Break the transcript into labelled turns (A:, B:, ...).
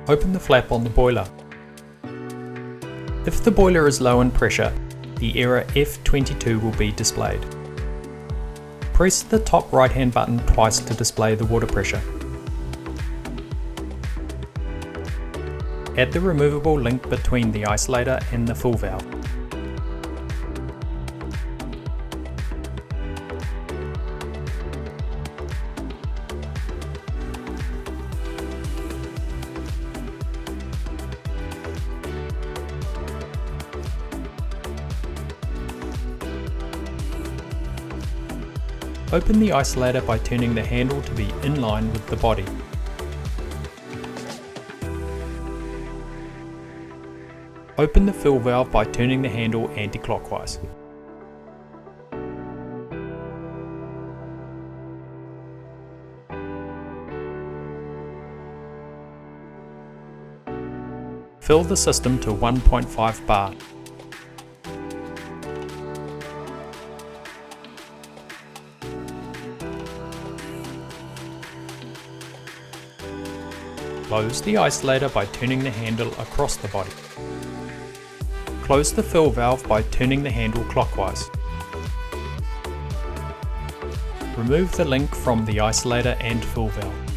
A: Open the flap on the boiler. If the boiler is low in pressure, the error F22 will be displayed. Press the top right hand button twice to display the water pressure. Add the removable link between the isolator and the fill valve. Open the isolator by turning the handle to be in line with the body. Open the fill valve by turning the handle anti-clockwise. Fill the system to 1.5 bar. Close the isolator by turning the handle across the body. Close the fill valve by turning the handle clockwise. Remove the link from the isolator and fill valve.